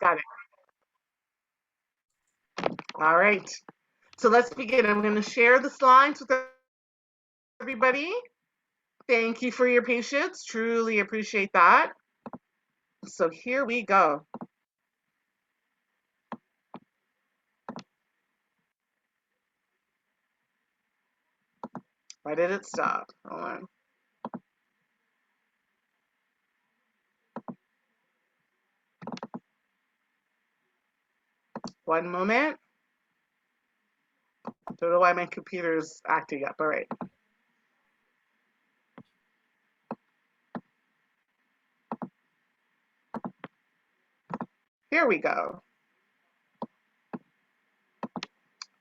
Got it. All right. So let's begin. I'm going to share the slides with everybody. Thank you for your patience. Truly appreciate that. So here we go. Why did it stop? Hold on. One moment. Don't know why my computer's acting up. All right. Here we go.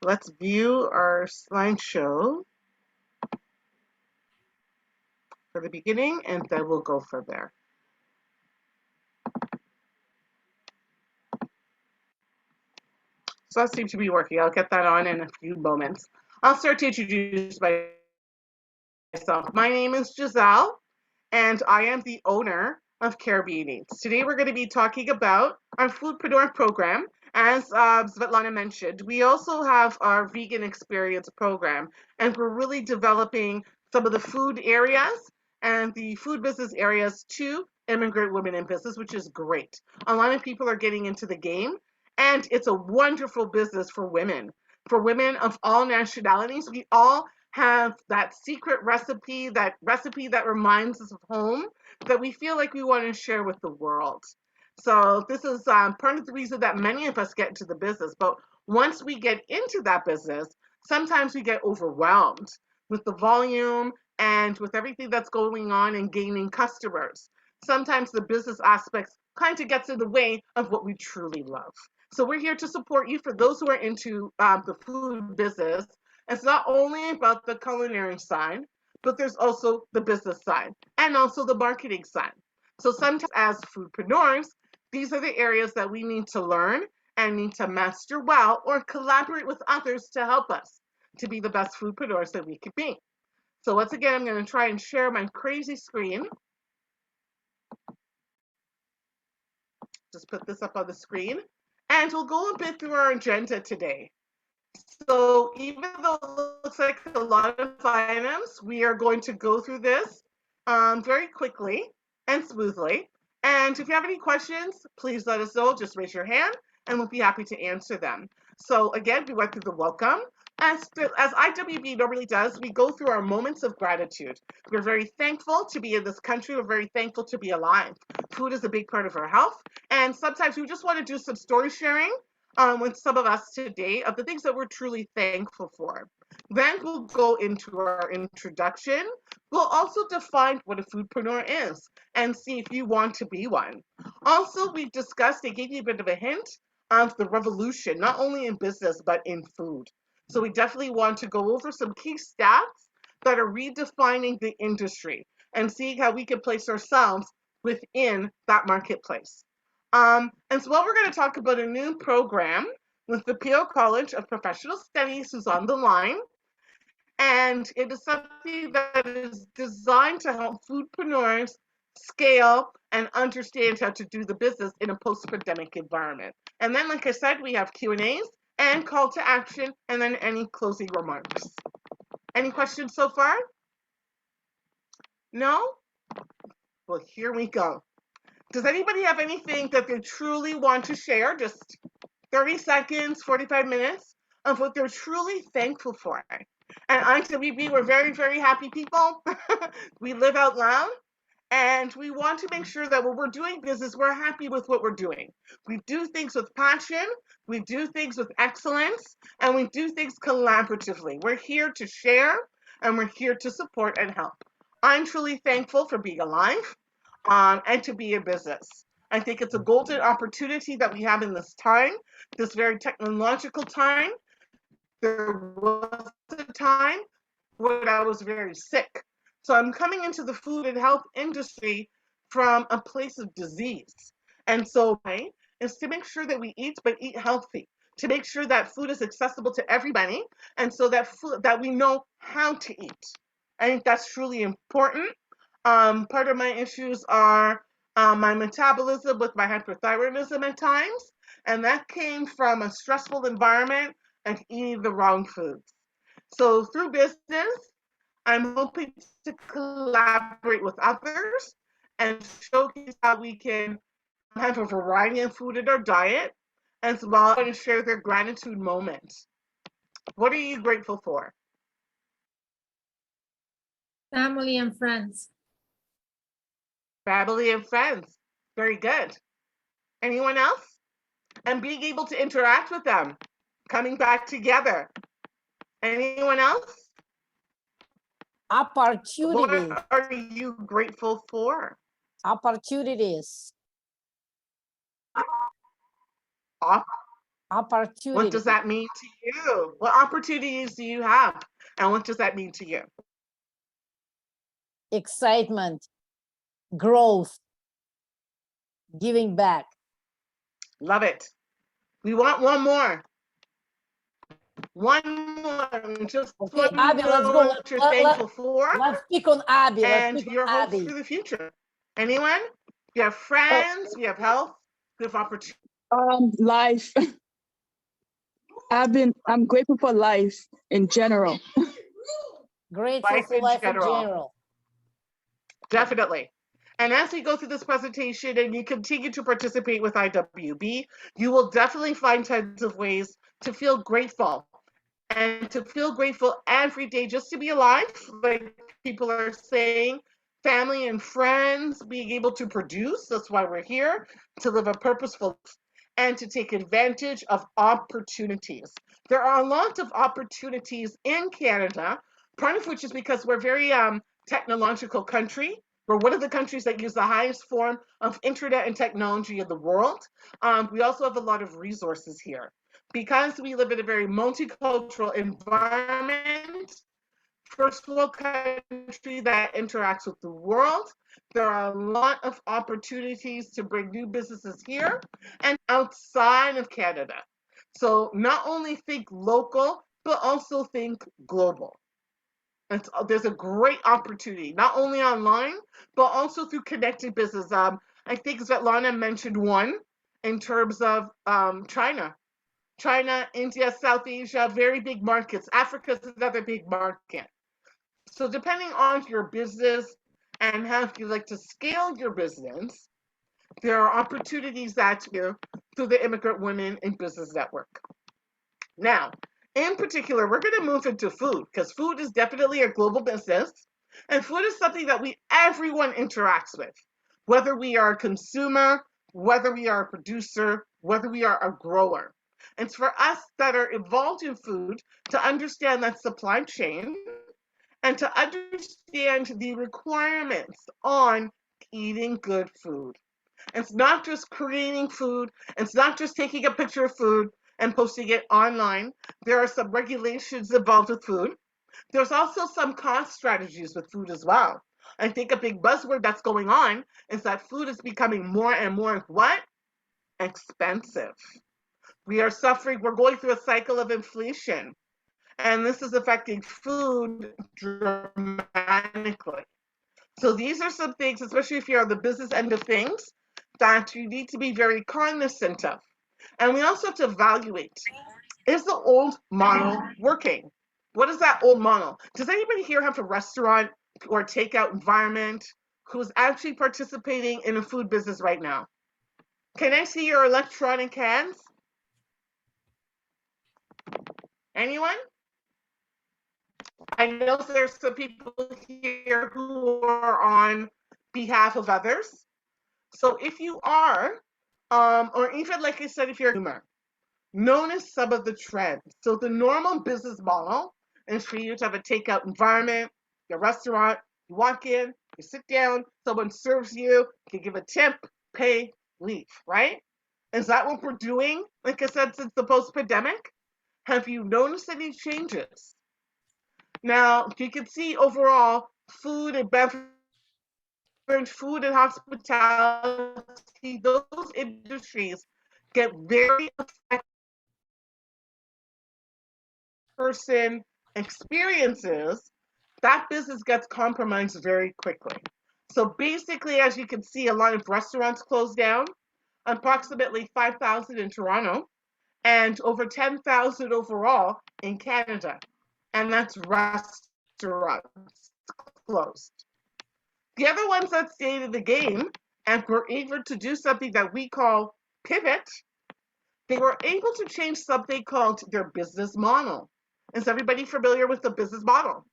Let's view our slideshow for the beginning, and then we'll go from there. So that seems to be working. I'll get that on in a few moments. I'll start to introduce myself. My name is Giselle, and I am the owner of Caribbean Eats. Today we're going to be talking about our Foodpreneur program. As Svetlana mentioned, we also have our Vegan Experience program, and we're really developing some of the food areas and the food business areas to immigrant women in business, which is great. A lot of people are getting into the game, and it's a wonderful business for women of all nationalities. We all have that secret recipe, that recipe that reminds us of home, that we feel like we want to share with the world. So this is part of the reason that many of us get into the business. But once we get into that business, sometimes we get overwhelmed with the volume and with everything that's going on and gaining customers. Sometimes the business aspects kind of gets in the way of what we truly love. So we're here to support you for those who are into the food business. It's not only about the culinary side, but there's also the business side and also the marketing side. So sometimes as foodpreneurs, these are the areas that we need to learn and need to master well or collaborate with others to help us to be the best foodpreneurs that we could be. So once again, I'm going to try and share my crazy screen. Just put this up on the screen. And we'll go a bit through our agenda today. So even though it looks like a lot of items, we are going to go through this very quickly and smoothly. And if you have any questions, please let us know. Just raise your hand and we'll be happy to answer them. So again, we went through the welcome. As IWB normally does, we go through our moments of gratitude. We're very thankful to be in this country. We're very thankful to be alive. Food is a big part of our health. And sometimes we just want to do some story sharing with some of us today of the things that we're truly thankful for. Then we'll go into our introduction. We'll also define what a foodpreneur is and see if you want to be one. Also, we've discussed, I gave you a bit of a hint of the revolution, not only in business, but in food. So we definitely want to go over some key stats that are redefining the industry and seeing how we can place ourselves within that marketplace. And so what we're going to talk about a new program with the Peele College of Professional Studies who's on the line. And it is something that is designed to help foodpreneurs scale and understand how to do the business in a post-pandemic environment. And then, like I said, we have Q&As and call to action, and then any closing remarks. Any questions so far? No? Well, here we go. Does anybody have anything that they truly want to share? Just 30 seconds, 45 minutes of what they're truly thankful for. And IWB, we're very, very happy people. We live out loud. And we want to make sure that when we're doing business, we're happy with what we're doing. We do things with passion, we do things with excellence, and we do things collaboratively. We're here to share, and we're here to support and help. I'm truly thankful for being alive and to be in business. I think it's a golden opportunity that we have in this time, this very technological time. There was a time when I was very sick. So I'm coming into the food and health industry from a place of disease. And so is to make sure that we eat, but eat healthy, to make sure that food is accessible to everybody, and so that that we know how to eat. I think that's truly important. Part of my issues are my metabolism with my hyperthyroidism at times, and that came from a stressful environment and eating the wrong foods. So through business, I'm hoping to collaborate with others and showcase how we can have a variety of food in our diet, as well as share their gratitude moments. What are you grateful for? Family and friends. Family and friends. Very good. Anyone else? And being able to interact with them, coming back together. Anyone else? Opportunity. What are you grateful for? Opportunities. Opportunity. What does that mean to you? What opportunities do you have? And what does that mean to you? Excitement. Growth. Giving back. Love it. We want one more. One more. Just Okay, let me Abby, let's know go. what you're thankful for. Let's pick on Abby. And your hopes for the future. Anyone? We have friends, we have health, we have opportunity. Life. I'm grateful for life in general. Grateful for life in general. Definitely. And as we go through this presentation and you continue to participate with IWB, you will definitely find tons of ways to feel grateful and to feel grateful every day just to be alive, like people are saying, family and friends, being able to produce, that's why we're here, to live a purposeful life, and to take advantage of opportunities. There are a lot of opportunities in Canada, part of which is because we're a very technological country. We're one of the countries that use the highest form of internet and technology in the world. We also have a lot of resources here. Because we live in a very multicultural environment, first world country that interacts with the world, there are a lot of opportunities to bring new businesses here and outside of Canada. So not only think local, but also think global. There's a great opportunity, not only online, but also through connected business. I think Svetlana mentioned one in terms of China. China, India, South Asia, very big markets. Africa is another big market. So depending on your business and how you like to scale your business, there are opportunities that you through the Immigrant Women in Business Network. Now, in particular, we're going to move into food because food is definitely a global business, and food is something that everyone interacts with, whether we are a consumer, whether we are a producer, whether we are a grower. It's for us that are involved in food to understand that supply chain and to understand the requirements on eating good food. It's not just creating food. It's not just taking a picture of food and posting it online. There are some regulations involved with food. There's also some cost strategies with food as well. I think a big buzzword that's going on is that food is becoming more and more what? Expensive. We are suffering, we're going through a cycle of inflation, and this is affecting food dramatically. So these are some things, especially if you're on the business end of things, that you need to be very cognizant of. And we also have to evaluate, is the old model working? What is that old model? Does anybody here have a restaurant or takeout environment who's actually participating in a food business right now? Can I see your electronic hands? Anyone? I know there's some people here who are on behalf of others. So if you are, or even like I said, if you're a consumer, notice some of the trends. So the normal business model is for you to have a takeout environment, your restaurant, you walk in, you sit down, someone serves you, you give a tip, pay, leave, right? Is that what we're doing, like I said, since the post-pandemic? Have you noticed any changes? Now, you can see overall, food and beverage, food and hospitality, those industries get very affected person experiences, that business gets compromised very quickly. So basically, as you can see, a lot of restaurants closed down, approximately 5,000 in Toronto, and over 10,000 overall in Canada. And that's restaurants closed. The other ones that stayed in the game and were able to do something that we call pivot, they were able to change something called their business model. Is everybody familiar with the business model?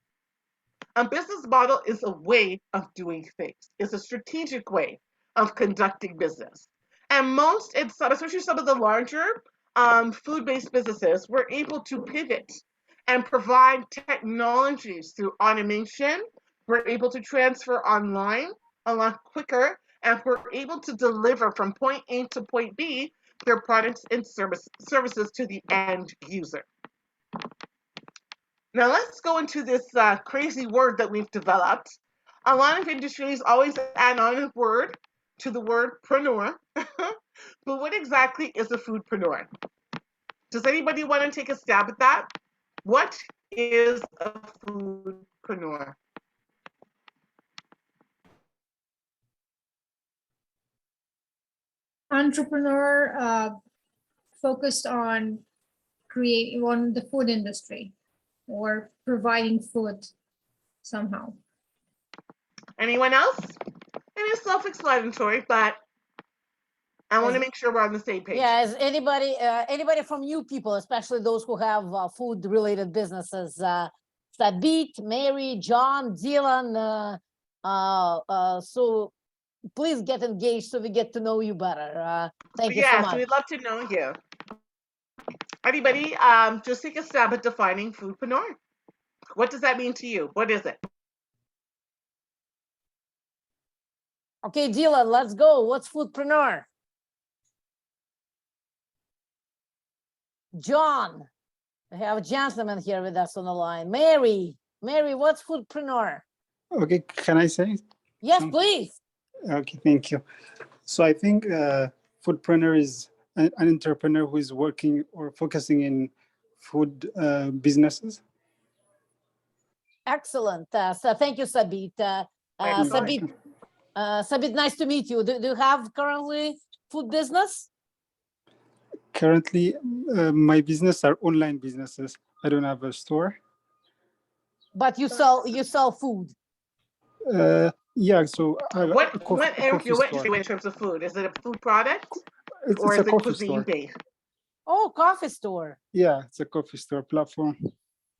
A business model is a way of doing things. It's a strategic way of conducting business. And most, especially some of the larger food-based businesses, were able to pivot and provide technologies through automation. We're able to transfer online a lot quicker, and we're able to deliver from point A to point B their products and services to the end user. Now let's go into this crazy word that we've developed. A lot of industries always add on a word to the word preneur. But what exactly is a foodpreneur? Does anybody want to take a stab at that? What is a foodpreneur? Entrepreneur focused on creating on the food industry or providing food somehow. Anyone else? It is self-explanatory, but I want to make sure we're on the same page. Yeah, is anybody from you people, especially those who have food-related businesses, Sabit, Mary, John, Dylan, so please get engaged so we get to know you better. Thank you so much. Yes, we'd love to know you. Anybody, just take a stab at defining foodpreneur. What does that mean to you? What is it? Okay, Dylan, let's go. What's foodpreneur? John, we have a gentleman here with us on the line. Mary, what's foodpreneur? Okay, can I say? Yes, please. Okay, thank you. So I think foodpreneur is an entrepreneur who is working or focusing in food businesses. Excellent. So thank you, Sabit. Sabit, nice to meet you. Do you have currently food business? Currently, my business are online businesses. I don't have a store. But you sell food. Yeah, so I have What a coffee store. In terms of food? Is it a food product or it's is a it coffee cuisine store. based? Oh, coffee store. Yeah, it's a coffee store platform.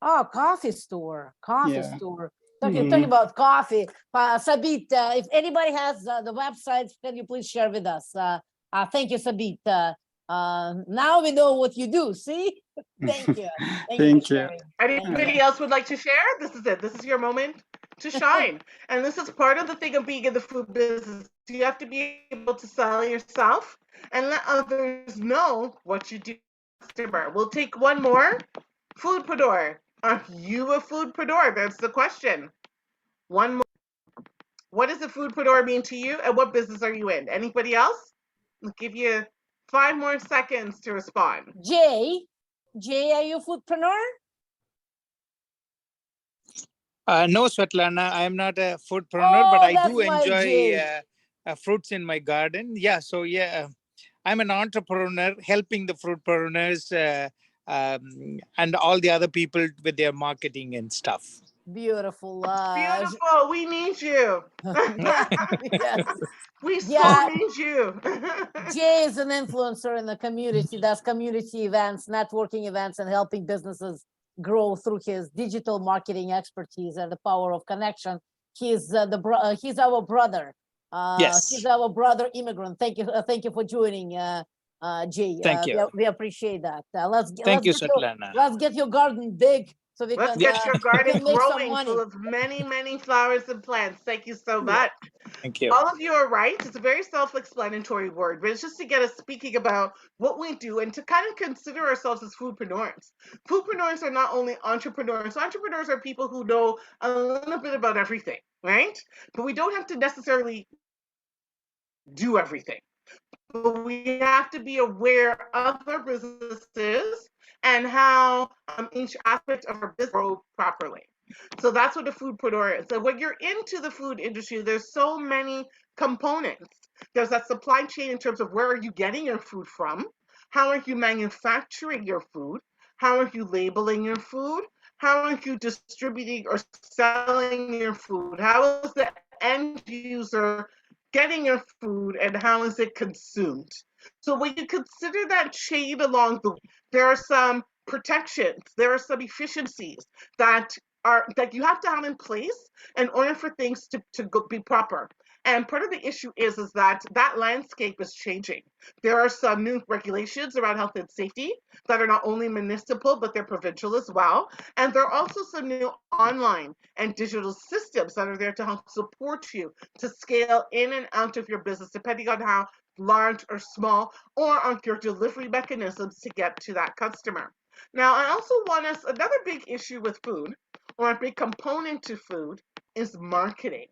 Oh, coffee store. Coffee Yeah. store. Talking about coffee. Sabit, if anybody has the website, can you please share with us? Thank you, Sabit. Now we know what you do. See? Thank you. Thank you. Anybody else would like to share? This is it. This is your moment to shine. And this is part of the thing of being in the food business. You have to be able to sell yourself and let others know what you do. We'll take one more. Foodpreneur. Are you a foodpreneur? That's the question. One more. What does a foodpreneur mean to you, and what business are you in? Anybody else? I'll give you 5 more seconds to respond. Jay, are you a foodpreneur? No, Svetlana, I am not a foodpreneur, but I do that's enjoy fruits in my garden. Yeah, so yeah, I'm an entrepreneur helping the fruitpreneurs and all the other people with their marketing and stuff. Beautiful. Beautiful. We need you. Yes. We so need you. Jay is an influencer in the community, does community events, networking events, and helping businesses grow through his digital marketing expertise and the power of connection. He's he's our brother. Yes. He's our brother immigrant. Thank you for joining, Jay. Thank you. We appreciate that. Thank you, Svetlana. Let's get your garden big so we Let's can get your garden make some growing money. full of many, many flowers and plants. Thank you so much. Thank you. All of you are right. It's a very self-explanatory word, but it's just to get us speaking about what we do and to kind of consider ourselves as foodpreneurs. Foodpreneurs are not only entrepreneurs. Entrepreneurs are people who know a little bit about everything, right? But we don't have to necessarily do everything. But we have to be aware of our businesses and how each aspect of our business grow properly. So that's what a foodpreneur is. So when you're into the food industry, there's so many components. There's that supply chain in terms of where are you getting your food from? How are you manufacturing your food? How are you labeling your food? How are you distributing or selling your food? How is the end user getting your food and how is it consumed? So when you consider that chain along the way, there are some protections, there are some efficiencies that that you have to have in place in order for things to be proper. And part of the issue is that that landscape is changing. There are some new regulations around health and safety that are not only municipal, but they're provincial as well. And there are also some new online and digital systems that are there to help support you to scale in and out of your business, depending on how large or small, or on your delivery mechanisms to get to that customer. Now, I also want us, another big issue with food, or a big component to food, is marketing.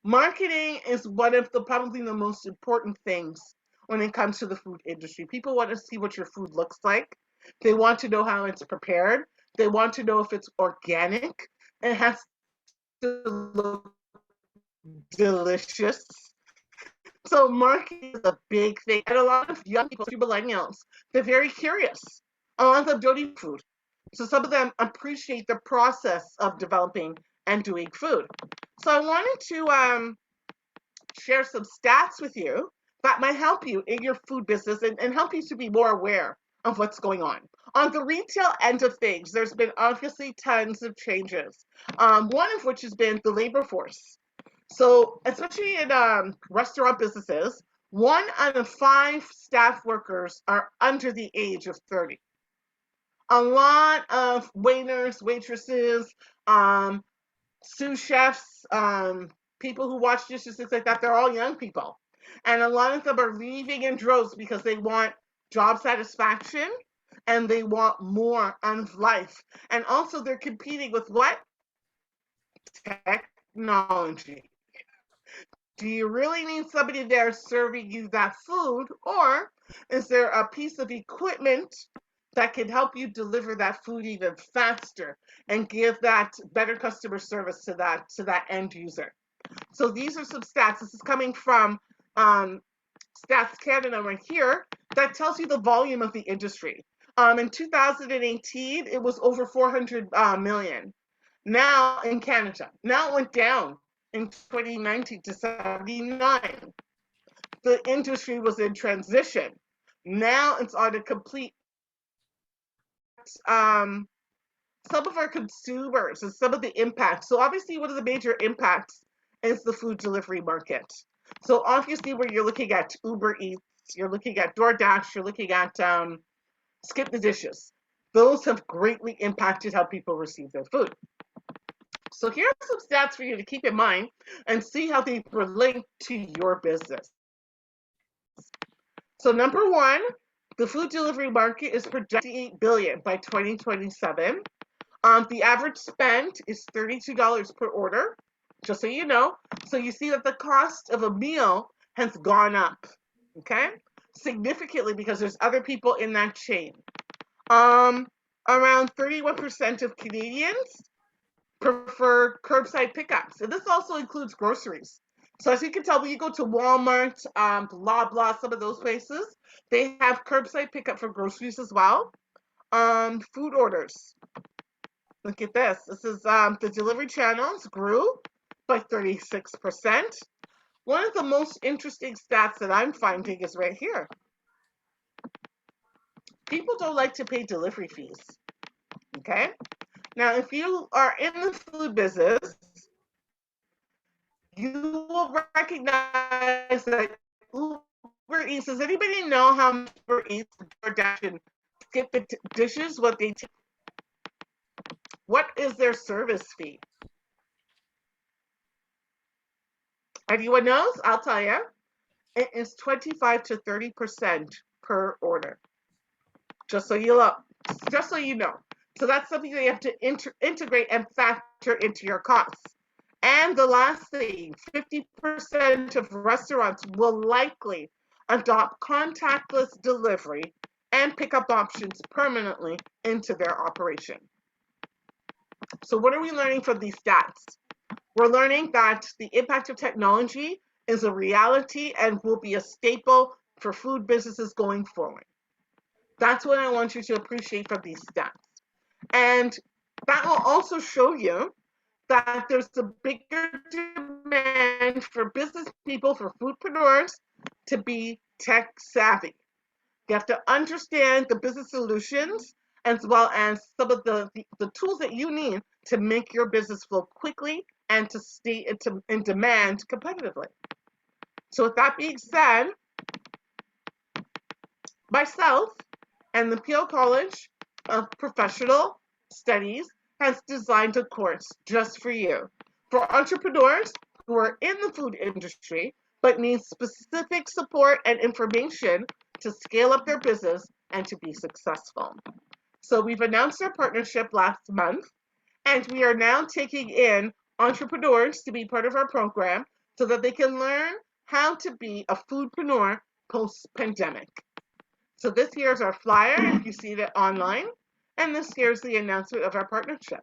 Marketing is one of the probably the most important things when it comes to the food industry. People want to see what your food looks like. They want to know how it's prepared. They want to know if it's organic. It has to look delicious. So marketing is a big thing. And a lot of young people, millennials, they're very curious. A lot of them don't eat food. So some of them appreciate the process of developing and doing food. So I wanted to share some stats with you that might help you in your food business and help you to be more aware of what's going on. On the retail end of things, there's been obviously tons of changes. One of which has been the labor force. So, especially in restaurant businesses, 1 out of 5 staff workers are under the age of 30. A lot of waiters, waitresses, sous chefs, people who wash dishes, things like that, they're all young people. And a lot of them are leaving in droves because they want job satisfaction and they want more out of life. And also, they're competing with what? Technology. Do you really need somebody there serving you that food, or is there a piece of equipment that can help you deliver that food even faster and give that better customer service to that end user? So these are some stats. This is coming from Stats Canada right here that tells you the volume of the industry. In 2018, it was over 400 million. Now in Canada, now it went down in 2019 to 79. The industry was in transition. Now it's on a complete. Some of our consumers and some of the impacts. So obviously, one of the major impacts is the food delivery market. So obviously, where you're looking at Uber Eats, you're looking at DoorDash, you're looking at Skip the Dishes. Those have greatly impacted how people receive their food. So here are some stats for you to keep in mind and see how they relate to your business. So number one, the food delivery market is projected $8 billion by 2027. The average spend is $32 per order, just so you know. So you see that the cost of a meal has gone up, okay? Significantly because there's other people in that chain. Around 31% of Canadians prefer curbside pickups. And this also includes groceries. So as you can tell, when you go to Walmart, blah, blah, some of those places, they have curbside pickup for groceries as well. Food orders. Look at this. This is the delivery channels grew by 36%. One of the most interesting stats that I'm finding is right here. People don't like to pay delivery fees. Okay? Now, if you are in the food business, you will recognize that Uber Eats, does anybody know how much Uber Eats, DoorDash, and Skip the Dishes, what they take? What is their service fee? Anyone knows? I'll tell you. It is 25 to 30% per order. Just so you know. Just so you know. So that's something that you have to integrate and factor into your costs. And the last thing, 50% of restaurants will likely adopt contactless delivery and pickup options permanently into their operation. So what are we learning from these stats? We're learning that the impact of technology is a reality and will be a staple for food businesses going forward. That's what I want you to appreciate from these stats. And that will also show you that there's a bigger demand for business people, for foodpreneurs, to be tech savvy. You have to understand the business solutions as well as some of the tools that you need to make your business flow quickly and to stay in demand competitively. So with that being said, myself and the Peele College of Professional Studies has designed a course just for you, for entrepreneurs who are in the food industry but need specific support and information to scale up their business and to be successful. So we've announced our partnership last month, and we are now taking in entrepreneurs to be part of our program so that they can learn how to be a foodpreneur post-pandemic. So this here is our flyer, if you see it online, and this here is the announcement of our partnership.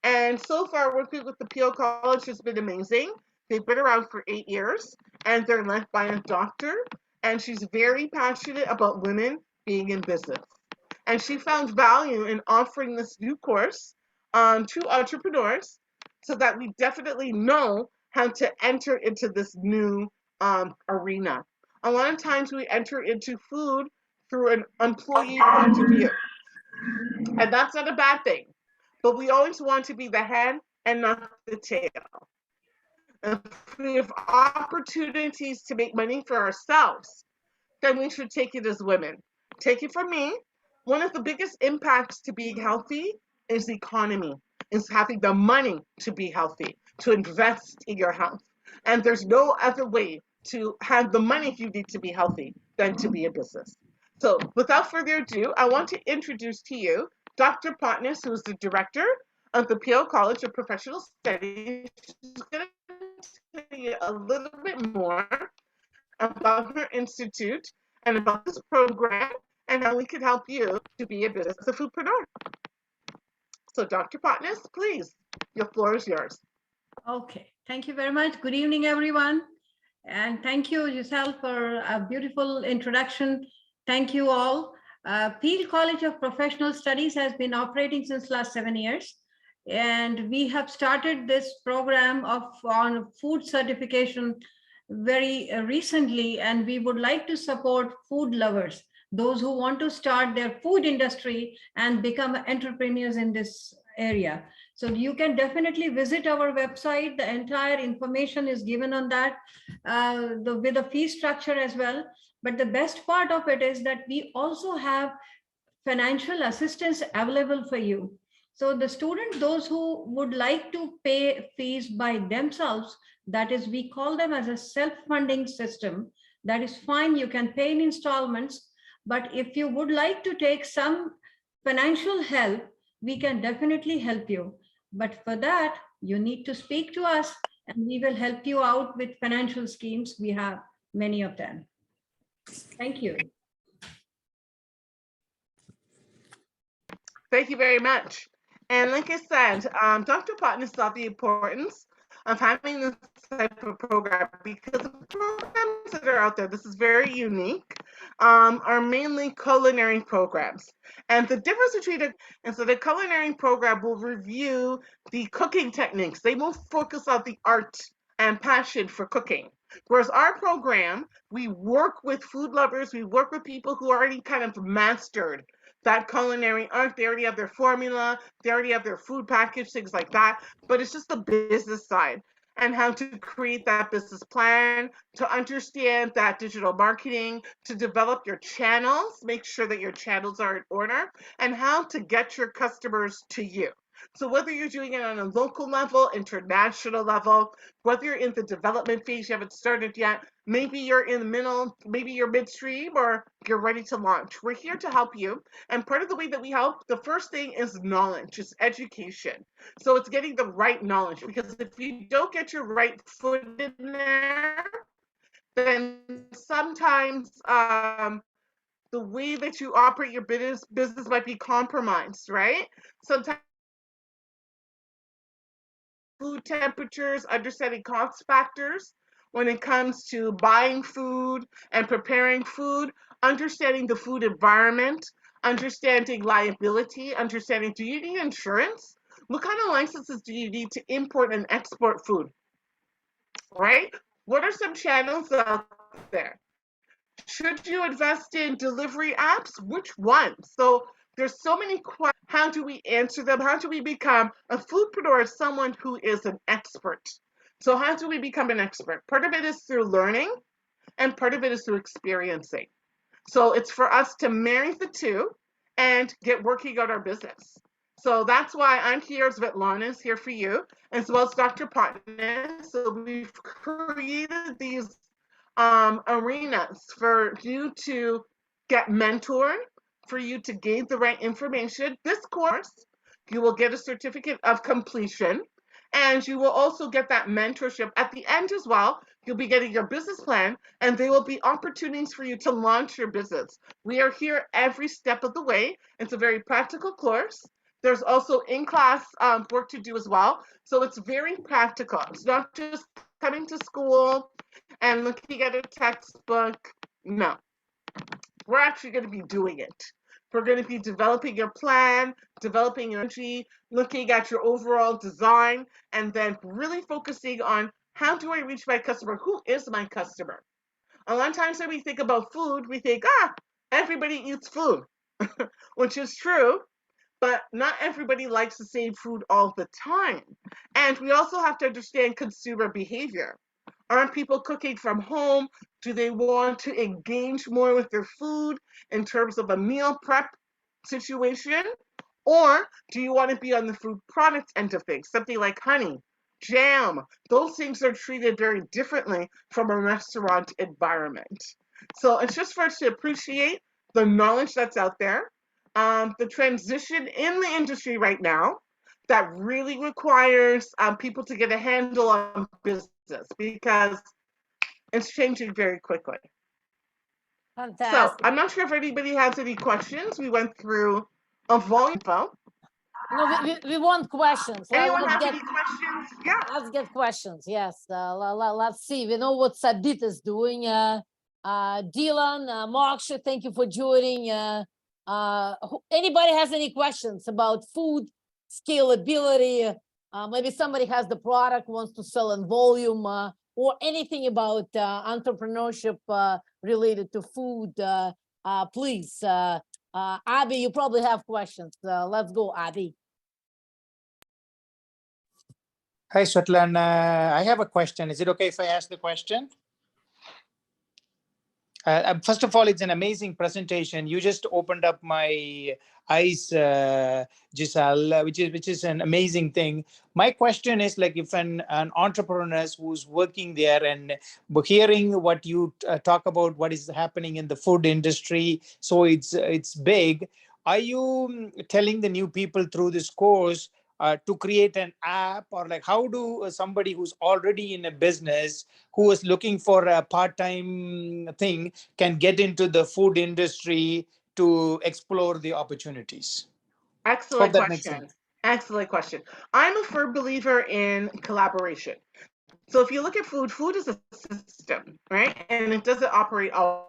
And so far, working with the Peele College has been amazing. They've been around for 8 years, and they're led by a doctor, and she's very passionate about women being in business. And she found value in offering this new course to entrepreneurs so that we definitely know how to enter into this new arena. A lot of times we enter into food through an employee point of view, and that's not a bad thing. But we always want to be the head and not the tail. If we have opportunities to make money for ourselves, then we should take it as women. Take it from me. One of the biggest impacts to being healthy is the economy, is having the money to be healthy, to invest in your health. And there's no other way to have the money you need to be healthy than to be a business. So without further ado, I want to introduce to you Dr. Potnis, who is the director of the Peele College of Professional Studies. She's going to tell you a little bit more about her institute and about this program and how we can help you to be a business as a foodpreneur. So Dr. Potnis, please, the floor is yours. Okay, thank you very much. Good evening, everyone. And thank you, Giselle, for a beautiful introduction. Thank you all. Peele College of Professional Studies has been operating since last 7 years. And we have started this program on food certification very recently, and we would like to support food lovers, those who want to start their food industry and become entrepreneurs in this area. So you can definitely visit our website. The entire information is given on that with a fee structure as well. But the best part of it is that we also have financial assistance available for you. So the student, those who would like to pay fees by themselves, that is, we call them as a self-funding system. That is fine. You can pay in installments. But if you would like to take some financial help, we can definitely help you. But for that, you need to speak to us and we will help you out with financial schemes. We have many of them. Thank you. Thank you very much. And like I said, Dr. Potnis saw the importance of having this type of program because the programs that are out there, this is very unique, are mainly culinary programs. And the difference between it, and so the culinary program will review the cooking techniques. They will focus on the art and passion for cooking. Whereas our program, we work with food lovers, we work with people who already kind of mastered that culinary art. They already have their formula, they already have their food package, things like that. But it's just the business side and how to create that business plan, to understand that digital marketing, to develop your channels, make sure that your channels are in order, and how to get your customers to you. So whether you're doing it on a local level, international level, whether you're in the development phase, you haven't started yet, maybe you're in the middle, maybe you're midstream, or you're ready to launch. We're here to help you. And part of the way that we help, the first thing is knowledge, is education. So it's getting the right knowledge, because if you don't get your right foot in there, then sometimes the way that you operate your business might be compromised, right? Sometimes food temperatures, understanding cost factors when it comes to buying food and preparing food, understanding the food environment, understanding liability, understanding, do you need insurance? What kind of licenses do you need to import and export food? Right? What are some channels out there? Should you invest in delivery apps? Which ones? So there's so many questions. How do we answer them? How do we become a foodpreneur? Someone who is an expert. So how do we become an expert? Part of it is through learning, and part of it is through experiencing. So it's for us to marry the two and get working on our business. So that's why I'm here, Svetlana is here for you, as well as Dr. Patna. So we've created these arenas for you to get mentored, for you to gain the right information. This course, you will get a certificate of completion, and you will also get that mentorship at the end as well. You'll be getting your business plan, and there will be opportunities for you to launch your business. We are here every step of the way. It's a very practical course. There's also in-class work to do as well. So it's very practical. It's not just coming to school and looking at a textbook. No, we're actually going to be doing it. We're going to be developing your plan, developing your energy, looking at your overall design, and then really focusing on how do I reach my customer? Who is my customer? A lot of times when we think about food, we think, everybody eats food, which is true, but not everybody likes the same food all the time. And we also have to understand consumer behavior. Aren't people cooking from home? Do they want to engage more with their food in terms of a meal prep situation? Or do you want to be on the food product end of things? Something like honey, jam, those things are treated very differently from a restaurant environment. So it's just for us to appreciate the knowledge that's out there, the transition in the industry right now that really requires people to get a handle on business because it's changing very quickly. So Fantastic. I'm not sure if anybody has any questions. We went through a volume info. No, we want questions. Anyone Let's have get any questions? Yeah. let's get questions. Yes. Let's see. We know what Sabit is doing. Dylan, Moksha, thank you for joining. Anybody has any questions about food scalability? Maybe somebody has the product, wants to sell in volume, or anything about entrepreneurship related to food. Please, Abby, you probably have questions. Let's go, Abby. Hi, Svetlana. I have a question. Is it okay if I ask the question? First of all, it's an amazing presentation. You just opened up my eyes, Giselle, which is an amazing thing. My question is, like, if an entrepreneur who's working there and hearing what you talk about, what is happening in the food industry, so it's big. Are you telling the new people through this course to create an app, or like how do somebody who's already in a business who is looking for a part-time thing can get into the food industry to explore the opportunities? Excellent Hope that makes question. sense. Excellent question. I'm a firm believer in collaboration. So if you look at food, food is a system, right? And it doesn't operate all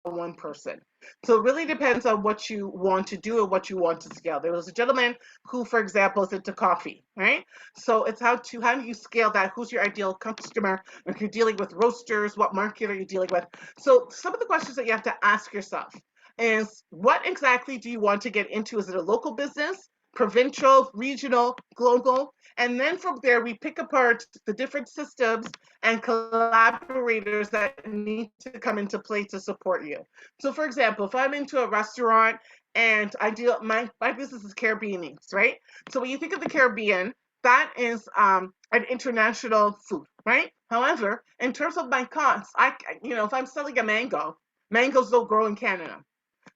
one person. So it really depends on what you want to do and what you want to scale. There was a gentleman who, for example, is into coffee, right? So it's how do you scale that? Who's your ideal customer? If you're dealing with roasters, what market are you dealing with? So some of the questions that you have to ask yourself is, what exactly do you want to get into? Is it a local business, provincial, regional, global? And then from there, we pick apart the different systems and collaborators that need to come into play to support you. So for example, if I'm into a restaurant and I deal, my business is Caribbean Eats, right? So when you think of the Caribbean, that is an international food, right? However, in terms of my costs, if I'm selling a mango, mangoes don't grow in Canada.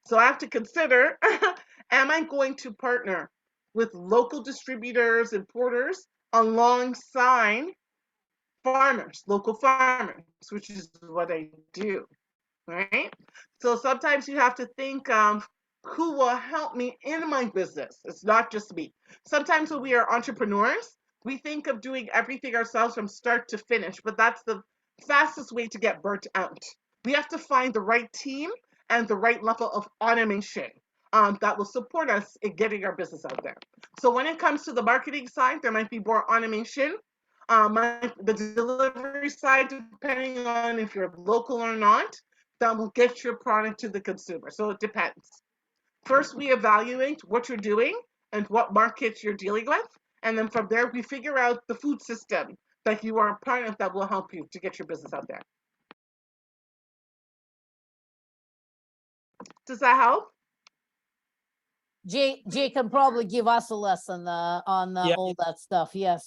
So I have to consider, am I going to partner with local distributors, importers, alongside farmers, local farmers, which is what I do, right? So sometimes you have to think of who will help me in my business. It's not just me. Sometimes when we are entrepreneurs, We think of doing everything ourselves from start to finish, but that's the fastest way to get burnt out. We have to find the right team and the right level of automation that will support us in getting our business out there. So when it comes to the marketing side, there might be more automation. The delivery side, depending on if you're local or not, that will get your product to the consumer. So it depends. First, we evaluate what you're doing and what markets you're dealing with. And then from there, we figure out the food system that you are a part of that will help you to get your business out there. Does that help? Jay can probably give us a lesson on Yeah. all that stuff. Yes.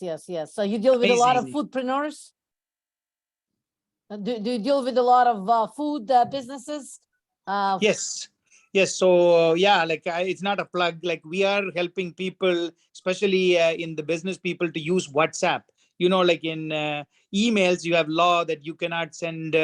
So you deal with a lot of Amazing. foodpreneurs? Do you deal with a lot of food businesses? Yes. So yeah, like it's not a plug. Like we are helping people, especially in the business people, to use WhatsApp. Like in emails, you have law that you cannot send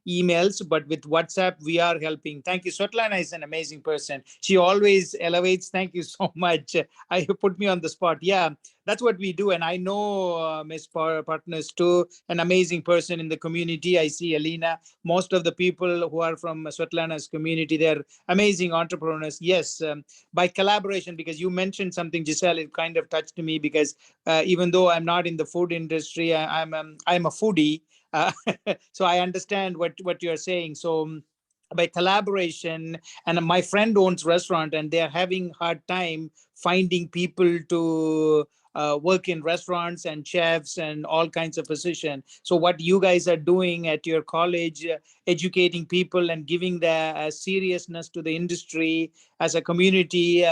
emails, but with WhatsApp, we are helping. Thank you. Svetlana is an amazing person. She always elevates. Thank you so much. I put me on the spot. Yeah, that's what we do. And I know Miss Partners too, an amazing person in the community. I see Alina. Most of the people who are from Svetlana's community, they're amazing entrepreneurs. Yes, by collaboration, because you mentioned something, Giselle, it kind of touched me because even though I'm not in the food industry, I'm a foodie. So I understand what you're saying. So by collaboration, and my friend owns restaurant and they're having hard time finding people to work in restaurants and chefs and all kinds of positions. So what you guys are doing at your college, educating people and giving the seriousness to the industry as a community,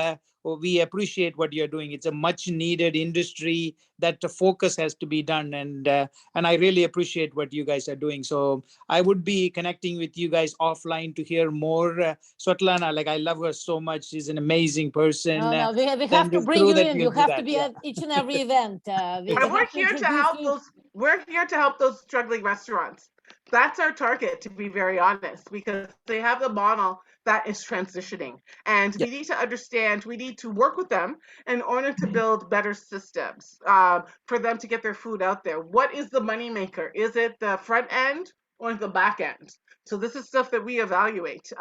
we appreciate what you're doing. It's a much needed industry that the focus has to be done. And I really appreciate what you guys are doing. So I would be connecting with you guys offline to hear more. Svetlana, like I love her so much. She's an amazing person. No, we have to Then bring through you that, in. we'll You do have to that. be Yeah. at each and every event. We And Yes. we're have to here to introduce help you. we're here to help those struggling restaurants. That's our target, to be very honest, because they have the model that is transitioning. And Yeah. we need to understand, we need to work with them in order to build better systems for them to get their food out there. What is the moneymaker? Is it the front end or the back end? So this is stuff that we evaluate.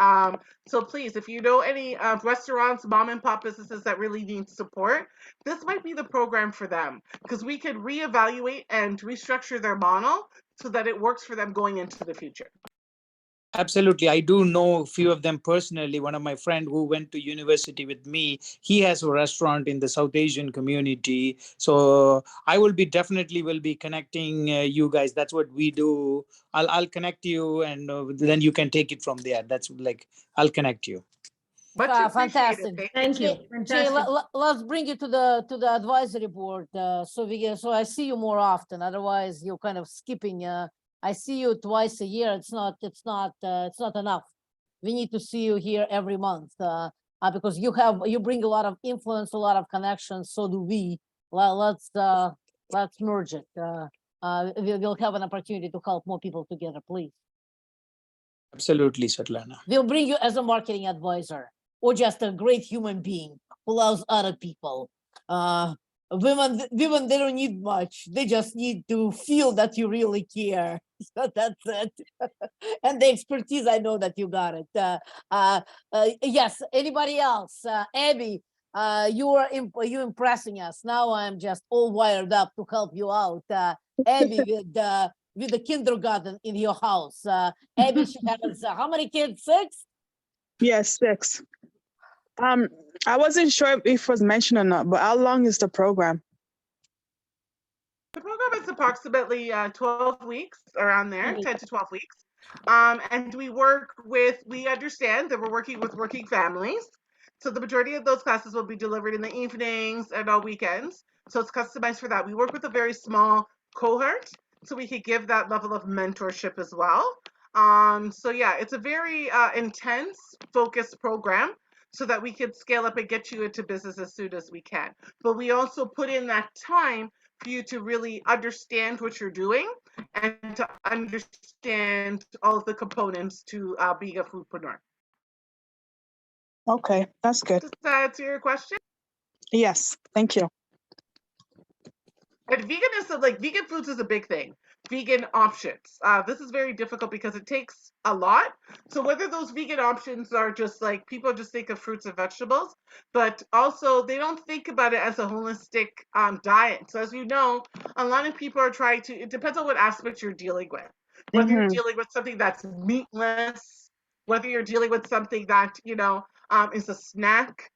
So please, if you know any restaurants, mom and pop businesses that really need support, this might be the program for them, because we could reevaluate and restructure their model so that it works for them going into the future. Absolutely. I do know a few of them personally. One of my friend who went to university with me, he has a restaurant in the South Asian community. So I will be connecting you guys. That's what we do. I'll connect you and then you can take it from there. That's like, I'll connect you. Much appreciated. Fantastic. Thank you. Thank you. Jay, Fantastic. let's bring you to the advisory board so I see you more often. Otherwise, you're kind of skipping. I see you twice a year. It's not enough. We need to see you here every month because you bring a lot of influence, a lot of connections. So do we. Let's merge it. We'll have an opportunity to help more people together, please. Absolutely, Svetlana. We'll bring you as a marketing advisor or just a great human being who loves other people. Women, they don't need much. They just need to feel that you really care. So that's it. And the expertise, I know that you got it. Yes, anybody else? Abby, you impressing us. Now I'm just all wired up to help you out. Abby with the kindergarten in your house. Abby, she has how many kids? 6? Yes, 6. I wasn't sure if it was mentioned or not, but how long is the program? The program is approximately 12 weeks, around there, 10 to 12 weeks. And we understand that we're working with working families. So the majority of those classes will be delivered in the evenings and on weekends. So it's customized for that. We work with a very small cohort, so we could give that level of mentorship as well. So yeah, it's a very intense, focused program so that we could scale up and get you into business as soon as we can. But we also put in that time for you to really understand what you're doing and to understand all of the components to being a foodpreneur. Okay, that's good. Does that answer your question? Yes, thank you. And veganism, like vegan foods is a big thing. Vegan options. This is very difficult because it takes a lot. So whether those vegan options are just like people just think of fruits and vegetables, but also they don't think about it as a holistic diet. So as you know, a lot of people are trying to, it depends on what aspect you're dealing with. Whether you're Mm-hmm. dealing with something that's meatless, whether you're dealing with something that, is a snack,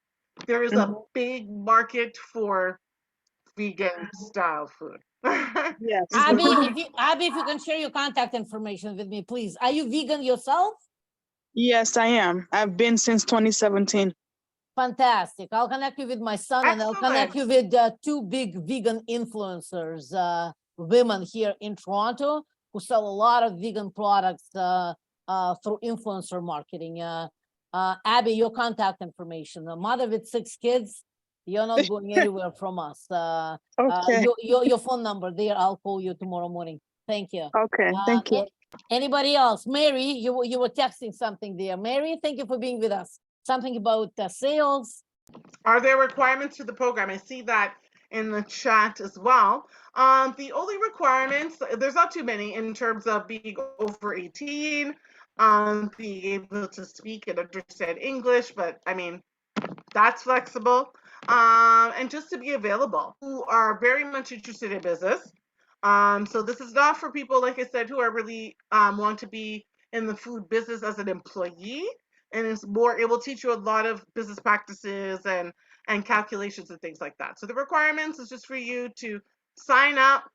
there is a Mm-hmm. big market for vegan style food. Yes. Abby, if you can share your contact information with me, please. Are you vegan yourself? Yes, I am. I've been since 2017. Fantastic. I'll connect you with my son and I'll connect you with two big vegan influencers, women here in Toronto who sell a lot of vegan products through influencer marketing. Abby, your contact information. A mother with 6 kids, you're not going anywhere from us. Okay. Your phone number there, I'll call you tomorrow morning. Thank you. Okay. Thank you. Anybody else? Mary, you were texting something there. Mary, thank you for being with us. Something about sales. Are there requirements to the program? I see that in the chat as well. The only requirements, there's not too many in terms of being over 18, being able to speak and understand English, but I mean, that's flexible. And just to be available, who are very much interested in business. So this is not for people, like I said, who are really want to be in the food business as an employee, and it's more, it will teach you a lot of business practices and calculations and things like that. So the requirements is just for you to sign up,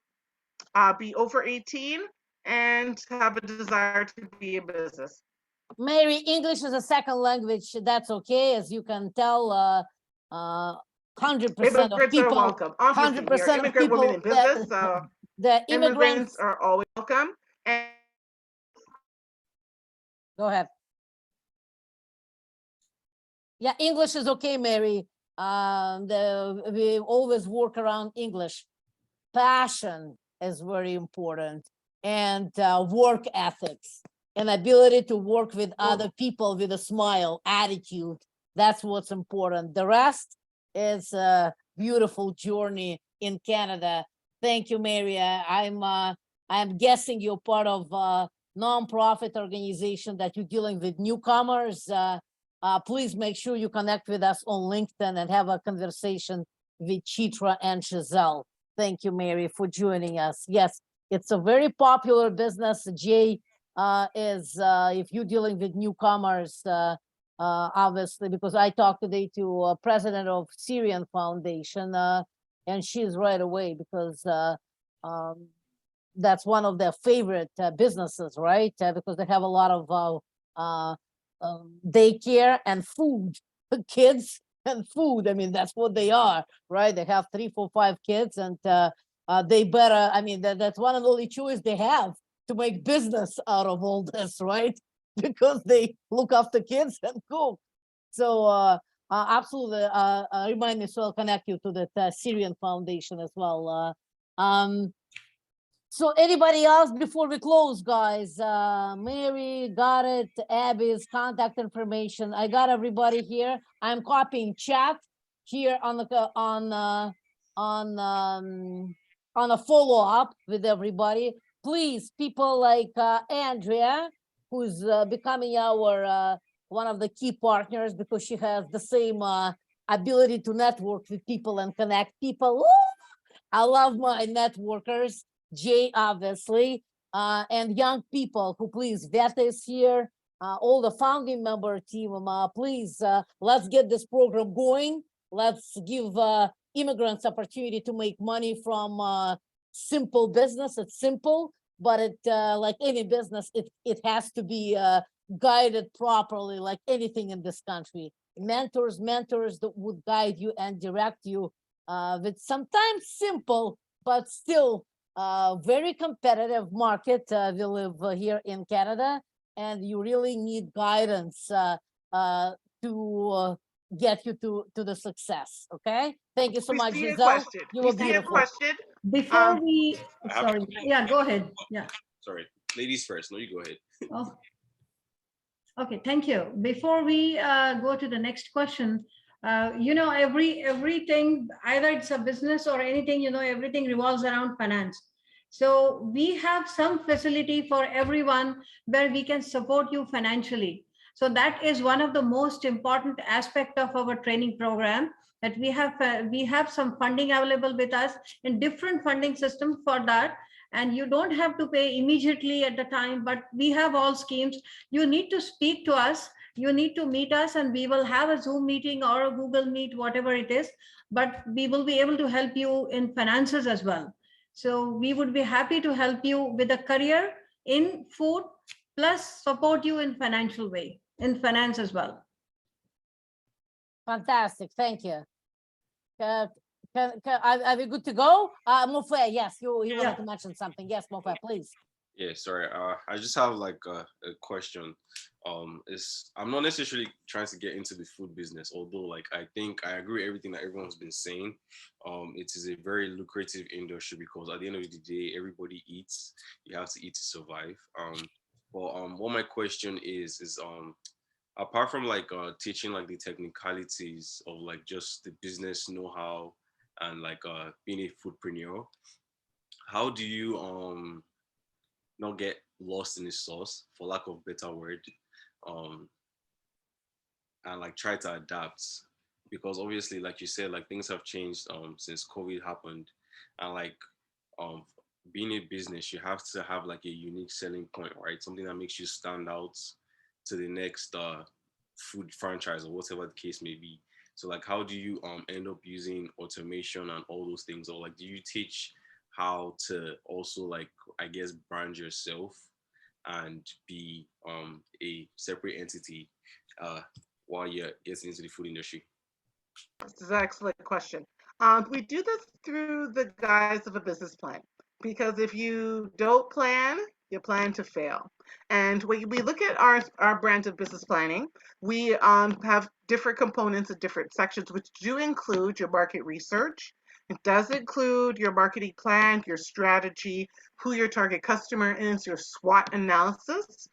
be over 18, and have a desire to be in business. Mary, English is a second language. That's okay, as you can tell. 100% of Immigrants are people, welcome. Obviously, we are 100% of immigrant women people, in business. the Immigrants immigrants. are always welcome. And Go ahead. Yeah, English is okay, Mary. We always work around English. Passion is very important, and work ethics, and ability to work with other people with a smile, attitude. That's what's important. The rest is a beautiful journey in Canada. Thank you, Mary. I'm guessing you're part of a nonprofit organization that you're dealing with newcomers. Please make sure you connect with us on LinkedIn and have a conversation with Chitra and Giselle. Thank you, Mary, for joining us. Yes, it's a very popular business. Jay if you're dealing with newcomers, obviously, because I talked today to president of Syrian Foundation, and she's right away because that's one of their favorite businesses, right? Because they have a lot of daycare and food, kids and food. I mean, that's what they are, right? They have 3, 4, 5 kids, and they better, I mean, that's one of the only choice they have to make business out of all this, right? Because they look after kids and cook. So absolutely, remind me, so I'll connect you to the Syrian Foundation as well. So anybody else before we close, guys? Mary got it. Abby's contact information. I got everybody here. I'm copying chat here on the on a follow-up with everybody. Please, people like Andrea, who's becoming our one of the key partners because she has the same ability to network with people and connect people. Woo! I love my networkers. Jay, obviously, and young people who please, Veta is here, all the founding member team, please, let's get this program going. Let's give immigrants opportunity to make money from simple business. It's simple, but it like any business, it has to be guided properly, like anything in this country. Mentors that would guide you and direct you with sometimes simple, but still very competitive market. We live here in Canada, and you really need guidance to get you to the success. Okay, thank you so much, Giselle. You were beautiful. Before we, sorry, yeah, go ahead. Yeah. Sorry, ladies first. No, you go ahead. Oh. Okay, thank you. Before we go to the next question, Everything, either it's a business or anything, everything revolves around finance. So we have some facility for everyone where we can support you financially. So that is one of the most important aspect of our training program, that we have some funding available with us in different funding systems for that. And you don't have to pay immediately at the time, but we have all schemes. You need to speak to us, you need to meet us, and we will have a Zoom meeting or a Google Meet, whatever it is, but we will be able to help you in finances as well. So we would be happy to help you with a career in food, plus support you in financial way, in finance as well. Fantastic, thank you. Are we good to go? Mofe, yes, you wanted to mention something. Yes, Mofe, please. Yeah, sorry. I just have like a question. I'm not necessarily trying to get into the food business, although like I think I agree with everything that everyone's been saying. It is a very lucrative industry because at the end of the day, everybody eats. You have to eat to survive. But what my question is apart from like teaching like the technicalities of like just the business know-how and like being a foodpreneur, how do you not get lost in the sauce, for lack of better word, and like try to adapt? Because obviously, like you said, like things have changed since COVID happened, and like um being a business, you have to have like a unique selling point, right? Something that makes you stand out to the next food franchise or whatever the case may be. So like how do you end up using automation and all those things, or like do you teach how to also like I guess brand yourself and be a separate entity while you're getting into the food industry? This is an excellent question. We do this through the guise of a business plan, because if you don't plan, you plan to fail. And when we look at our brand of business planning, we have different components and different sections, which do include your market research. It does include your marketing plan, your strategy, who your target customer is, your SWOT analysis,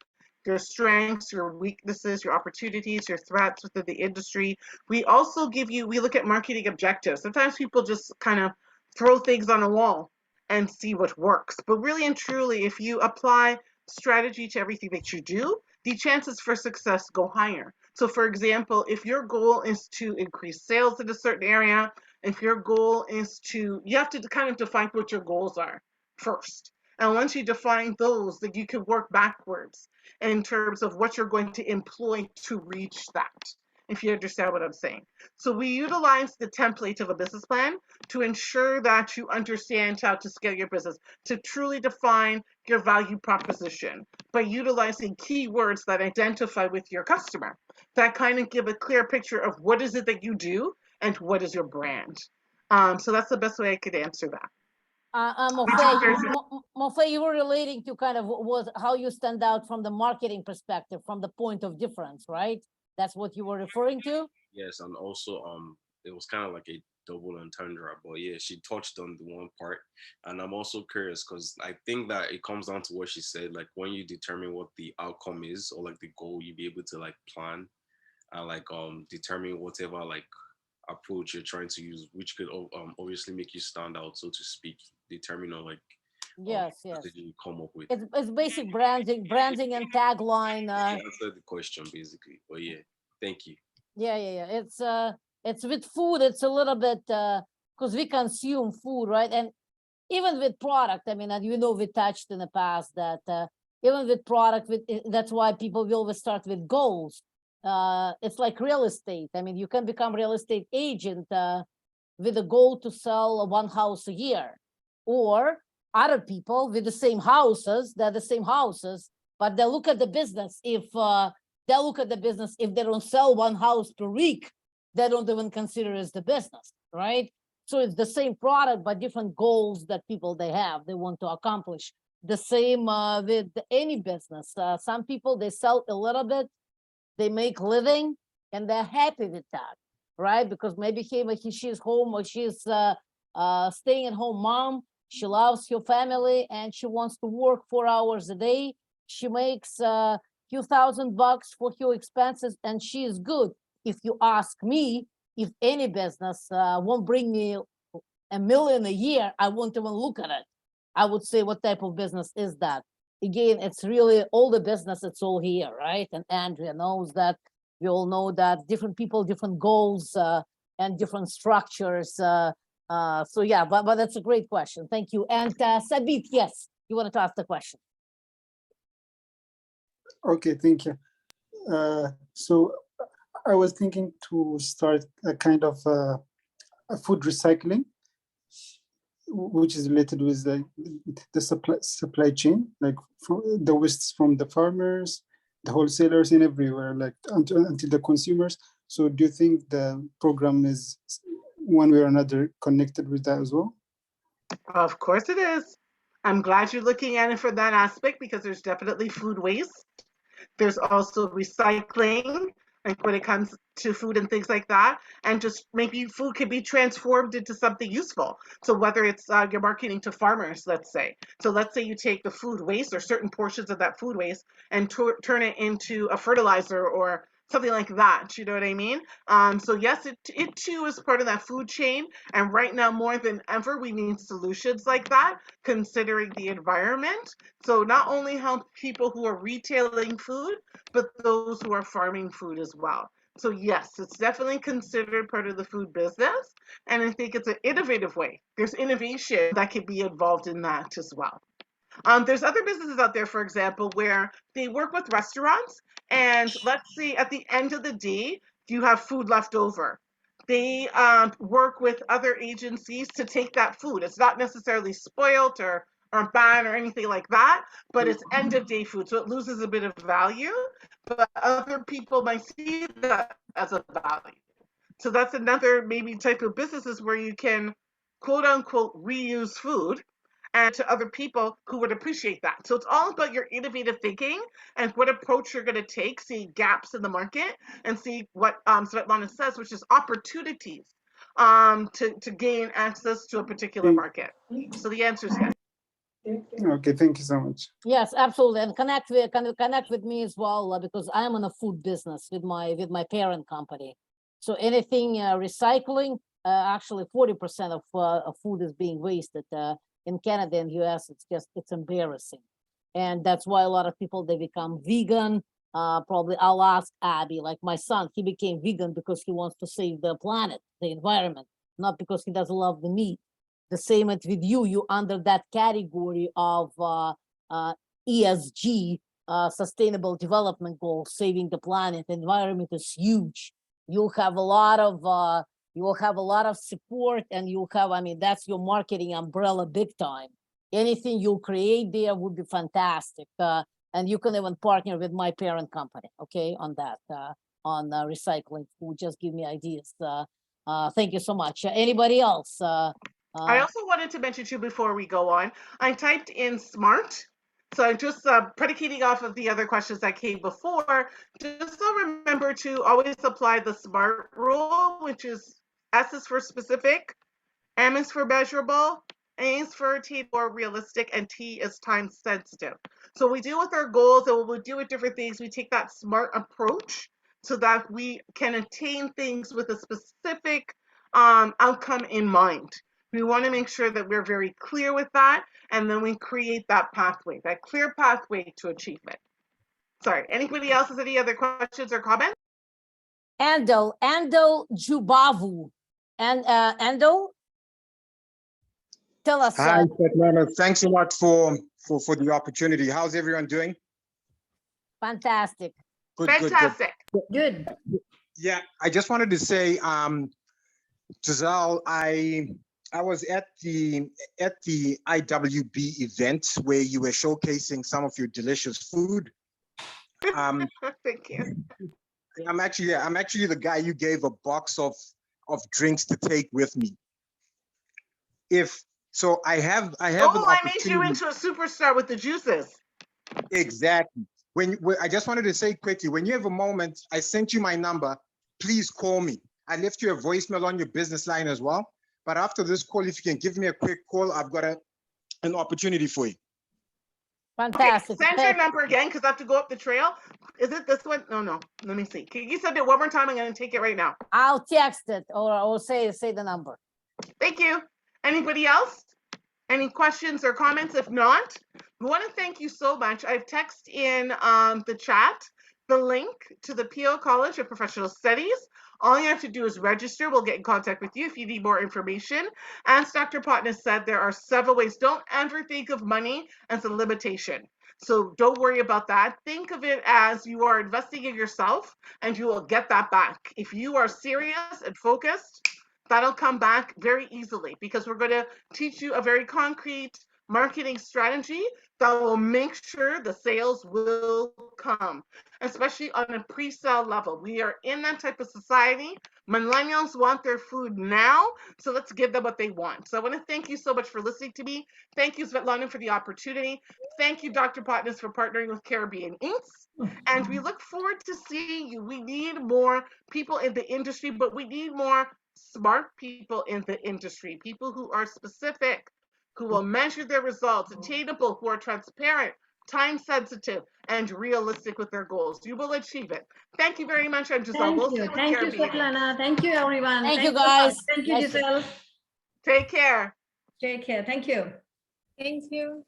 your strengths, your weaknesses, your opportunities, your threats within the industry. We also we look at marketing objectives. Sometimes people just kind of throw things on a wall and see what works. But really and truly, if you apply strategy to everything that you do, the chances for success go higher. So for example, if your goal is to increase sales in a certain area, if your goal is you have to kind of define what your goals are first. And once you define those, then you can work backwards in terms of what you're going to employ to reach that, if you understand what I'm saying. So we utilize the template of a business plan to ensure that you understand how to scale your business, to truly define your value proposition by utilizing keywords that identify with your customer, that kind of give a clear picture of what is it that you do and what is your brand. So that's the best way I could answer that. Mofe, you were relating to kind of how you stand out from the marketing perspective, from the point of difference, right? That's what you were referring to? Yes, and also it was kind of like a double entendre, but yeah, she touched on the one part. And I'm also curious because I think that it comes down to what she said, like when you determine what the outcome is or like the goal, you'll be able to like plan and like determine whatever like approach you're trying to use, which could obviously make you stand out, so to speak, determine on like yes you come up with. It's basic branding and tagline. You answered the question basically, but yeah, thank you. Yeah. It's with food, it's a little bit because we consume food, right? And even with product, I mean, and we touched in the past that even with product, that's why people will always start with goals. It's like real estate. I mean, you can become real estate agent with a goal to sell one house a year, or other people with the same houses, they're the same houses, but they look at the business. If they don't sell one house per week, they don't even consider it as the business, right? So it's the same product, but different goals that they want to accomplish. The same with any business. Some people, they sell a little bit, they make living, and they're happy with that, right? Because maybe she's home, or she's staying at home mom. She loves her family and she wants to work 4 hours a day. She makes a few $1,000 for her expenses and she is good. If you ask me, if any business won't bring me $1 million a year, I won't even look at it. I would say, what type of business is that? Again, it's really all the business, it's all here, right? And Andrea knows that. We all know that different people, different goals, and different structures. So yeah, but that's a great question. Thank you. And Sabit, yes, you wanted to ask the question. Okay, thank you. So I was thinking to start a kind of a food recycling, which is related with the supply chain, like from the wastes from the farmers, the wholesalers, and everywhere, like until the consumers. So do you think the program is one way or another connected with that as well? Of course it is. I'm glad you're looking at it from that aspect because there's definitely food waste. There's also recycling, like when it comes to food and things like that. And just maybe food can be transformed into something useful. So whether it's you're marketing to farmers, let's say. So let's say you take the food waste or certain portions of that food waste and turn it into a fertilizer or something like that. You know what I mean? So yes, it too is part of that food chain. And right now, more than ever, we need solutions like that, considering the environment. So not only help people who are retailing food, but those who are farming food as well. So yes, it's definitely considered part of the food business. And I think it's an innovative way. There's innovation that can be involved in that as well. There's other businesses out there, for example, where they work with restaurants, and let's say at the end of the day, you have food left over. They work with other agencies to take that food. It's not necessarily spoiled or bad or anything like that, but it's end of day food, so it loses a bit of value. But other people might see that as a value. So that's another maybe type of businesses where you can quote unquote reuse food and to other people who would appreciate that. So it's all about your innovative thinking and what approach you're going to take, see gaps in the market and see what Svetlana says, which is opportunities to gain access to a particular market. So the answer is yes. Okay, thank you so much. Yes, absolutely, and connect with me as well because I'm in a food business with my parent company. So anything recycling, actually 40% of food is being wasted in Canada and US. It's embarrassing, and that's why a lot of people, they become vegan. Probably I'll ask Abby, like my son, he became vegan because he wants to save the planet, the environment, not because he doesn't love the meat. The same with you, you under that category of ESG, sustainable development goals, saving the planet, environment is huge. You'll have a lot of support, and you'll have, I mean, that's your marketing umbrella big time. Anything you'll create there would be fantastic. And you can even partner with my parent company, okay, on that, on recycling food. Just give me ideas. Thank you so much. Anybody else? I also wanted to mention too before we go on, I typed in SMART. So I'm just predicating off of the other questions that came before. Just so remember to always apply the SMART rule, which is S is for specific, M is for measurable, A is for attainable or realistic, and T is time sensitive. So we deal with our goals and when we deal with different things, we take that SMART approach so that we can attain things with a specific outcome in mind. We want to make sure that we're very clear with that, and then we create that pathway, that clear pathway to achievement. Sorry, anybody else has any other questions or comments? Andel Jubavu. And Andel, tell us. Hi, Svetlana. Thanks a lot for the opportunity. How's everyone doing? Fantastic. Good, Fantastic. Good. Yeah, I just wanted to say, Giselle, I was at the IWB event where you were showcasing some of your delicious food. Thank you. I'm actually the guy you gave a box of drinks to take with me. I have I made you into a superstar with the juices. Exactly. I just wanted to say quickly, when you have a moment, I sent you my number. Please call me. I left you a voicemail on your business line as well. But after this call, if you can give me a quick call, I've got an opportunity for you. Fantastic. Send your number again because I have to go up the trail. Is it this one? No. Let me see. Can you send it one more time? I'm going to take it right now. I'll text it or say the number. Thank you. Anybody else? Any questions or comments? If not, I want to thank you so much. I've texted in the chat the link to the Peele College of Professional Studies. All you have to do is register. We'll get in contact with you if you need more information. As Dr. Potna said, there are several ways. Don't ever think of money as a limitation. So don't worry about that. Think of it as you are investing in yourself and you will get that back. If you are serious and focused, that'll come back very easily because we're going to teach you a very concrete marketing strategy that will make sure the sales will come, especially on a pre-sale level. We are in that type of society. Millennials want their food now, so let's give them what they want. So I want to thank you so much for listening to me. Thank you, Svetlana, for the opportunity. Thank you, Dr. Potnas, for partnering with Caribbean Eats. And we look forward to seeing you. We need more people in the industry, but we need more smart people in the industry, people who are specific, who will measure their results, attainable, who are transparent, time sensitive, and realistic with their goals. You will achieve it. Thank you very much. I'm Giselle. Thank you, Svetlana. Thank you, everyone. Thank you, guys. Thank you, Giselle. Take care. Take care. Thank you. Thank you.